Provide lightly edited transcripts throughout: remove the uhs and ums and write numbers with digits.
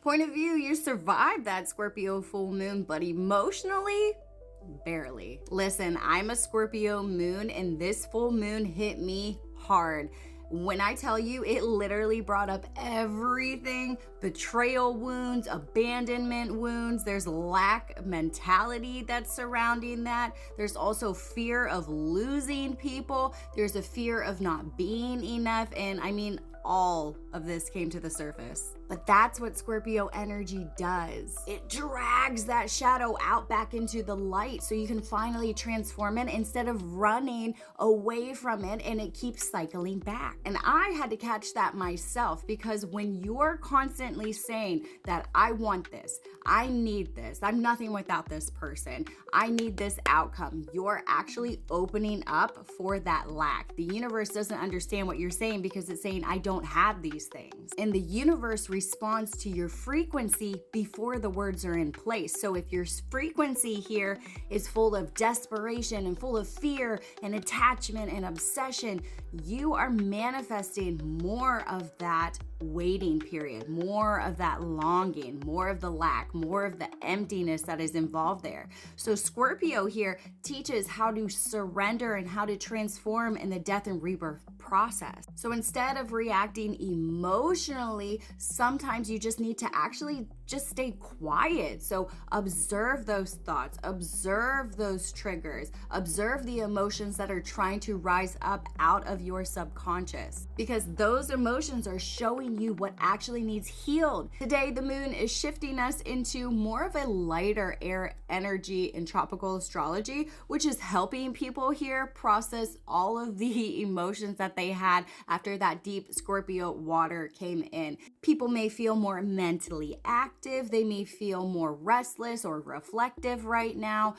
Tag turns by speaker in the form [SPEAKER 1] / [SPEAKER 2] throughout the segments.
[SPEAKER 1] point of view, you survived that Scorpio full moon, but emotionally, barely. Listen, I'm a Scorpio moon, and this full moon hit me hard. When I tell you, it literally brought up everything: betrayal wounds, abandonment wounds. There's lack mentality that's surrounding that. There's also fear of losing people. There's a fear of not being enough. And I mean, all of this came to the surface. But that's what Scorpio energy does. It drags that shadow out back into the light so you can finally transform it instead of running away from it, and it keeps cycling back. And I had to catch that myself, because when you're constantly saying that I want this, I need this, I'm nothing without this person, I need this outcome, you're actually opening up for that lack. The universe doesn't understand what you're saying because it's saying, I don't have these things. And the universe responds to your frequency before the words are in place. So if your frequency here is full of desperation and full of fear and attachment and obsession, you are manifesting more of that waiting period, more of that longing, more of the lack, more of the emptiness that is involved there. So Scorpio here teaches how to surrender and how to transform in the death and rebirth process. So instead of reacting emotionally, sometimes you just need to actually just stay quiet. So observe those thoughts, observe those triggers, observe the emotions that are trying to rise up out of your subconscious, because those emotions are showing you what actually needs healed. Today, the moon is shifting us into more of a lighter air energy in tropical astrology, which is helping people here process all of the emotions that they had after that deep Scorpio water came in. People may feel more mentally active. They may feel more restless or reflective right now.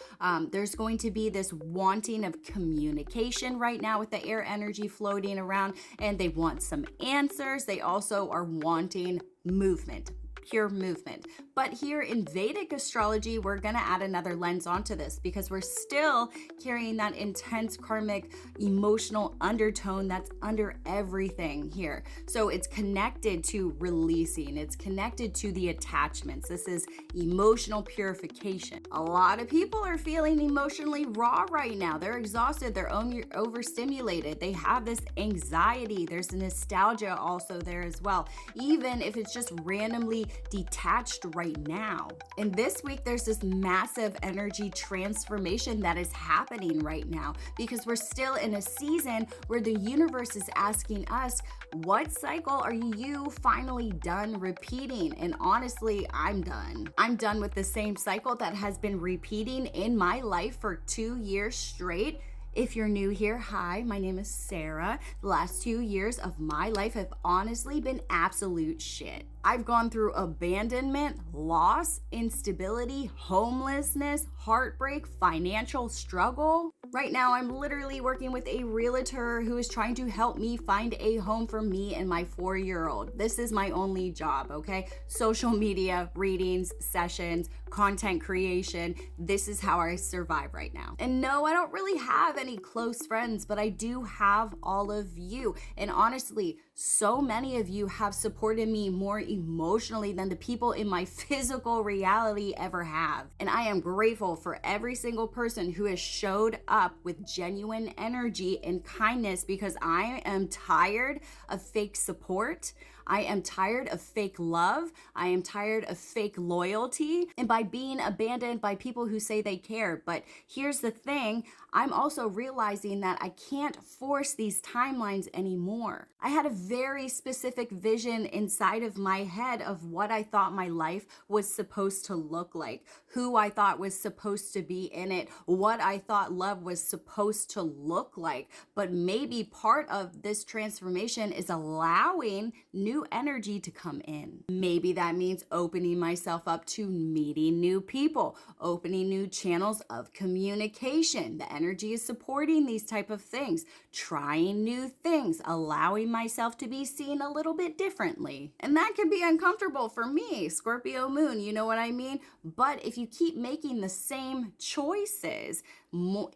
[SPEAKER 1] There's going to be this wanting of communication right now with the air energy floating around, and they want some answers. They also are wanting movement, pure movement. But here in Vedic astrology, we're going to add another lens onto this, because we're still carrying that intense karmic emotional undertone that's under everything here. So it's connected to releasing, it's connected to the attachments. This is emotional purification. A lot of people are feeling emotionally raw right now. They're exhausted, they're overstimulated, they have this anxiety, there's nostalgia also there as well, even if it's just randomly detached right now. And this week, there's this massive energy transformation that is happening right now, because we're still in a season where the universe is asking us, what cycle are you finally done repeating? And honestly, I'm done. I'm done with the same cycle that has been repeating in my life for 2 years straight. If you're new here, hi, my name is Sarah. The last 2 years of my life have honestly been absolute shit. I've gone through abandonment, loss, instability, homelessness, heartbreak, financial struggle. Right now, I'm literally working with a realtor who is trying to help me find a home for me and my 4-year-old. This is my only job, okay? Social media, readings, sessions, content creation. This is how I survive right now. And no, I don't really have any close friends, but I do have all of you. And honestly, so many of you have supported me more emotionally than the people in my physical reality ever have. And I am grateful for every single person who has showed up with genuine energy and kindness, because I am tired of fake support. I am tired of fake love. I am tired of fake loyalty and by being abandoned by people who say they care. But here's the thing, I'm also realizing that I can't force these timelines anymore. I had a very specific vision inside of my head of what I thought my life was supposed to look like, who I thought was supposed to be in it, what I thought love was supposed to look like. But maybe part of this transformation is allowing new energy to come in. Maybe that means opening myself up to meeting new people, opening new channels of communication. The energy is supporting these type of things, trying new things, allowing myself to be seen a little bit differently. And that can be uncomfortable for me, Scorpio moon, you know what I mean? But if you keep making the same choices,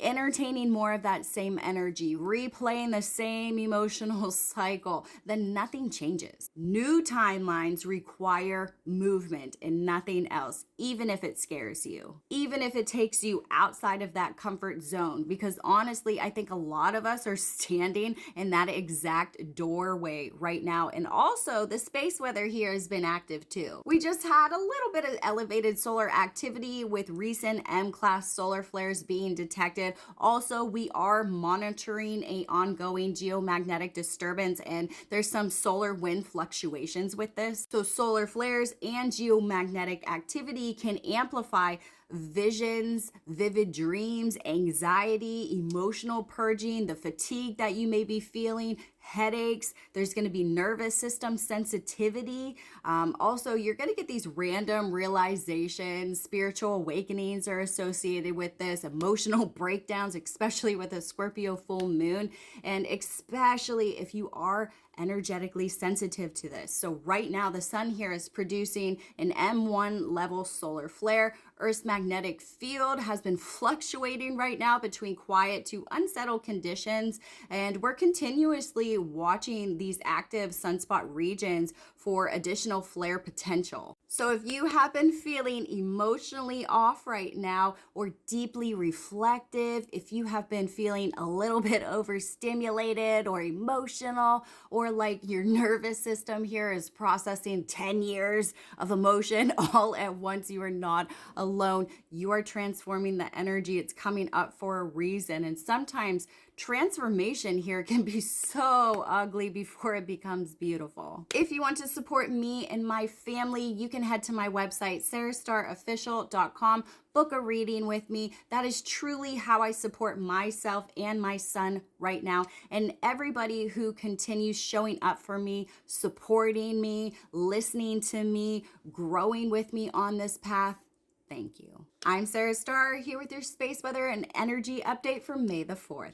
[SPEAKER 1] entertaining more of that same energy, replaying the same emotional cycle, then nothing changes. New timelines require movement and nothing else, even if it scares you, even if it takes you outside of that comfort zone. Because honestly, I think a lot of us are standing in that exact doorway right now. And also, the space weather here has been active too. We just had a little bit of elevated solar activity with recent M-class solar flares being detected. Also, we are monitoring an ongoing geomagnetic disturbance, and there's some solar wind fluctuations with this. So solar flares and geomagnetic activity can amplify visions, vivid dreams, anxiety, emotional purging, the fatigue that you may be feeling, headaches. There's going to be nervous system sensitivity. Also, you're going to get these random realizations, spiritual awakenings are associated with this, emotional breakdowns, especially with a Scorpio full moon, and especially if you are energetically sensitive to this. So right now, the sun here is producing an M1 level solar flare. Earth's magnetic field has been fluctuating right now between quiet to unsettled conditions, and we're continuously watching these active sunspot regions for additional flare potential. So if you have been feeling emotionally off right now or deeply reflective, if you have been feeling a little bit overstimulated or emotional, or like your nervous system here is processing 10 years of emotion all at once, you are not alone. You are transforming the energy. It's coming up for a reason. And sometimes transformation here can be so ugly before it becomes beautiful. If you want to support me and my family, you can head to my website, sarahstarofficial.com, book a reading with me. That is truly how I support myself and my son right now. And everybody who continues showing up for me, supporting me, listening to me, growing with me on this path, thank you. I'm Sarah Star, here with your space weather and energy update for May the 4th.